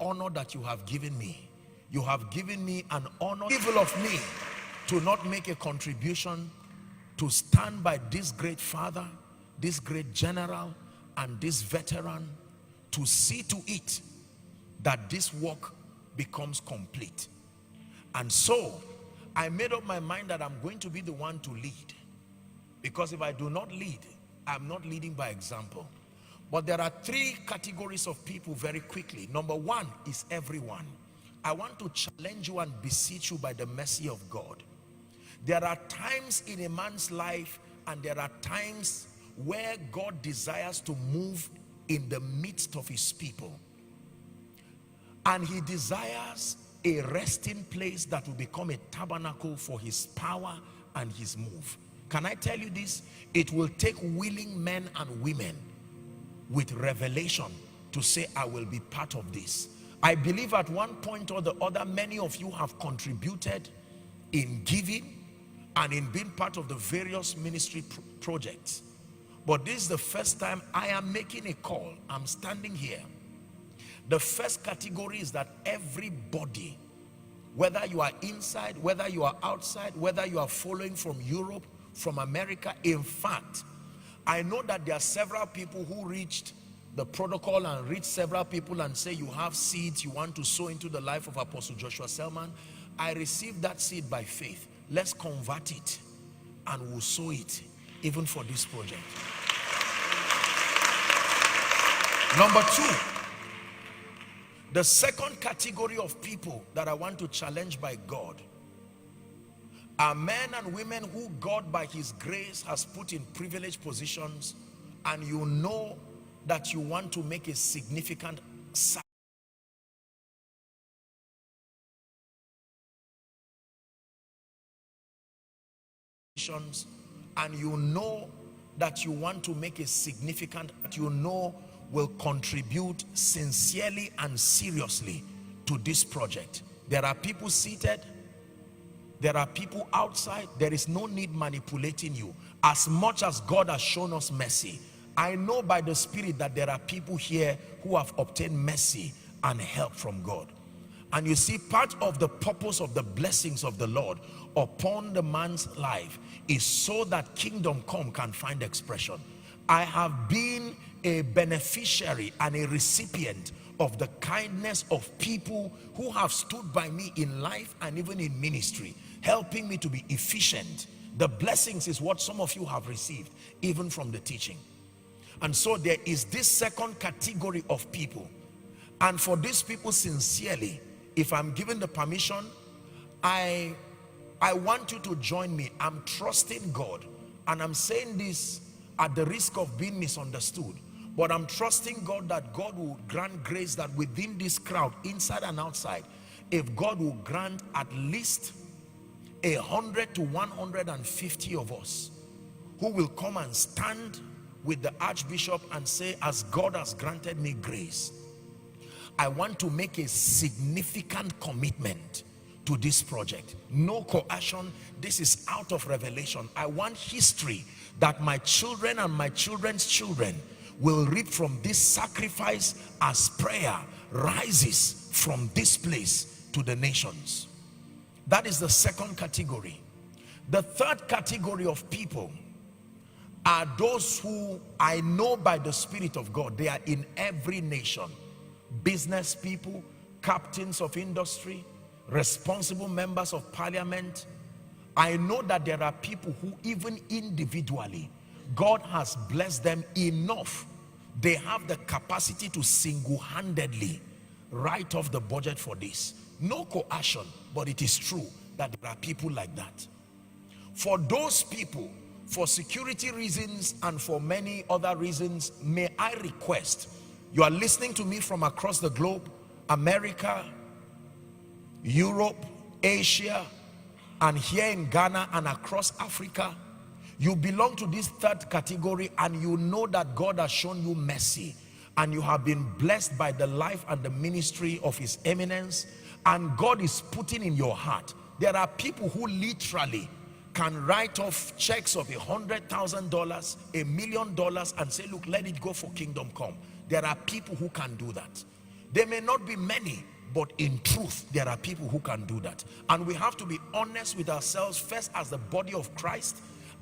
honor that you have given me. You have given me an honor, evil of me, to not make a contribution to stand by this great father, this great general, and this veteran, to see to it that this work becomes complete. And so I made up my mind that I'm going to be the one to lead, because if I do not lead, I'm not leading by example. But there are three categories of people very quickly. Number one is everyone. I want to challenge you and beseech you by the mercy of God. There are times in a man's life, and there are times where God desires to move in the midst of his people, and he desires a resting place that will become a tabernacle for his power and his move. Can I tell you this? It will take willing men and women with revelation to say, I will be part of this. I believe at one point or the other, many of you have contributed in giving and in being part of the various ministry projects. But this is the first time I am making a call. I'm standing here. The first category is that everybody, whether you are inside, whether you are outside, whether you are following from Europe, from America. In fact, I know that there are several people who reached the protocol and reached several people and say, you have seeds you want to sow into the life of Apostle Joshua Selman. I received that seed by faith. Let's convert it and we'll sow it even for this project. Number two, the second category of people that I want to challenge by God are men and women who God by his grace has put in privileged positions, and you know that you want to make a significant sacrifice, and you know that you want to make a significant, you know, will contribute sincerely and seriously to this project. There are people seated, there are people outside. There is no need manipulating you. As much as God has shown us mercy, I know by the Spirit that there are people here who have obtained mercy and help from God. And you see, part of the purpose of the blessings of the Lord upon the man's life is so that kingdom come can find expression. I have been a beneficiary and a recipient of the kindness of people who have stood by me in life and even in ministry, helping me to be efficient. The blessings is what some of you have received even from the teaching. And so there is this second category of people, and for these people, sincerely, if I'm given the permission, I want you to join me. I'm trusting God, and I'm saying this at the risk of being misunderstood, but I'm trusting God that God will grant grace that within this crowd, inside and outside, if God will grant at least 100 to 150 of us who will come and stand with the Archbishop and say, as God has granted me grace, I want to make a significant commitment to this project. No coercion. This is out of revelation. I want history that my children and my children's children will reap from this sacrifice as prayer rises from this place to the nations. That is the second category. The third category of people are those who I know by the Spirit of God, they are in every nation. Business people, captains of industry, responsible members of parliament. I know that there are people who even individually, God has blessed them enough. They have the capacity to single-handedly write off the budget for this. No coercion, but it is true that there are people like that. For those people, for security reasons and for many other reasons, may I request, you are listening to me from across the globe, America, Europe, Asia, and here in Ghana and across Africa, you belong to this third category, and you know that God has shown you mercy and you have been blessed by the life and the ministry of His Eminence, and God is putting in your heart. There are people who literally can write off checks of $100,000, $1 million and say, look, let it go for kingdom come. There are people who can do that. There may not be many, but in truth, there are people who can do that. And we have to be honest with ourselves, first as the body of Christ,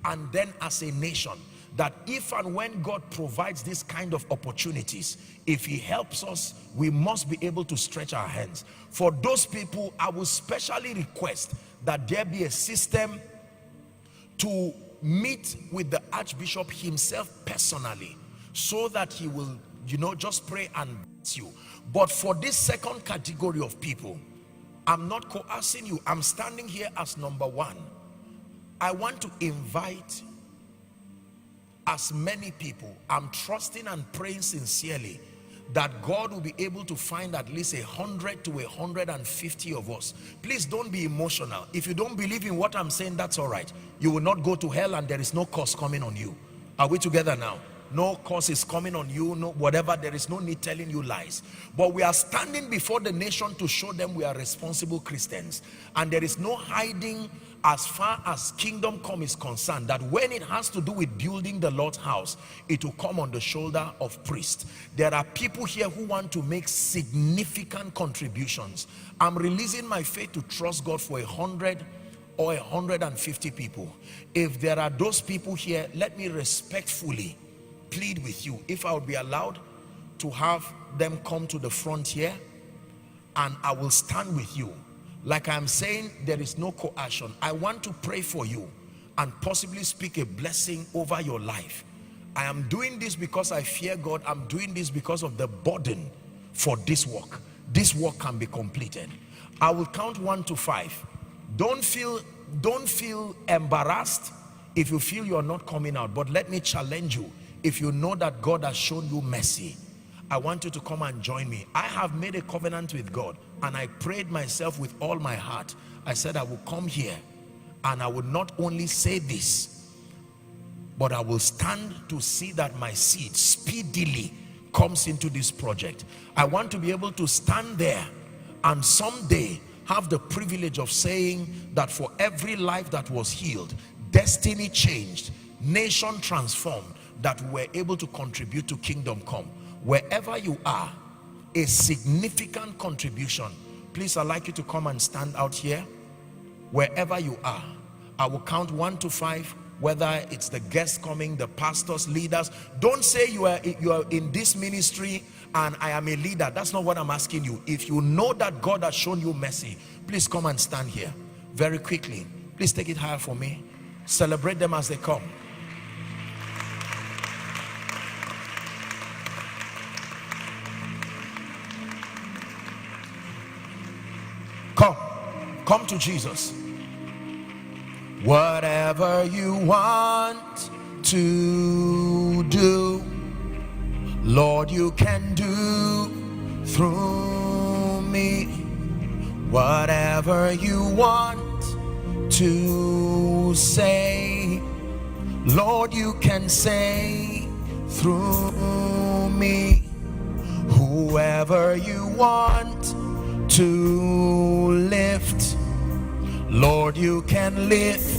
and then as a nation, that if and when God provides this kind of opportunities, if he helps us, we must be able to stretch our hands. For those people, I will specially request that there be a system to meet with the Archbishop himself personally, so that he will, just pray and bless you. But for this second category of people, I'm not coercing you. I'm standing here as number one. I want to invite as many people. I'm trusting and praying sincerely that God will be able to find at least 100 to 150 of us. Please don't be emotional. If you don't believe in what I'm saying, that's all right. You will not go to hell, and there is no curse coming on you. Are we together now? No curse is coming on you, no whatever. There is no need telling you lies. But we are standing before the nation to show them we are responsible Christians, and there is no hiding as far as kingdom come is concerned, that when it has to do with building the Lord's house, it will come on the shoulder of priests. There are people here who want to make significant contributions. I'm releasing my faith to trust God for 100 or 150 people. If there are those people here, let me respectfully plead with you, if I would be allowed to have them come to the front here, and I will stand with you. Like I'm saying, there is no coercion. I want to pray for you and possibly speak a blessing over your life. I am doing this because I fear God. I'm doing this because of the burden for this work. This work can be completed. I will count 1 to 5. Don't feel embarrassed if you feel you're not coming out, but let me challenge you. If you know that God has shown you mercy, I want you to come and join me. I have made a covenant with God, and I prayed myself with all my heart. I said I will come here, and I will not only say this, but I will stand to see that my seed speedily comes into this project. I want to be able to stand there and someday have the privilege of saying that for every life that was healed, destiny changed, nation transformed, that we were able to contribute to kingdom come. Wherever you are, a significant contribution. Please, I'd like you to come and stand out here. Wherever you are, I will count 1 to 5, whether it's the guests coming, the pastors, leaders. Don't say you are in this ministry and I am a leader. That's not what I'm asking you. If you know that God has shown you mercy, please come and stand here very quickly. Please take it higher for me. Celebrate them as they come. Come to Jesus. Whatever you want to do, Lord, you can do through me. Whatever you want to say, Lord, you can say through me. Whoever you want to lift, Lord, you can lift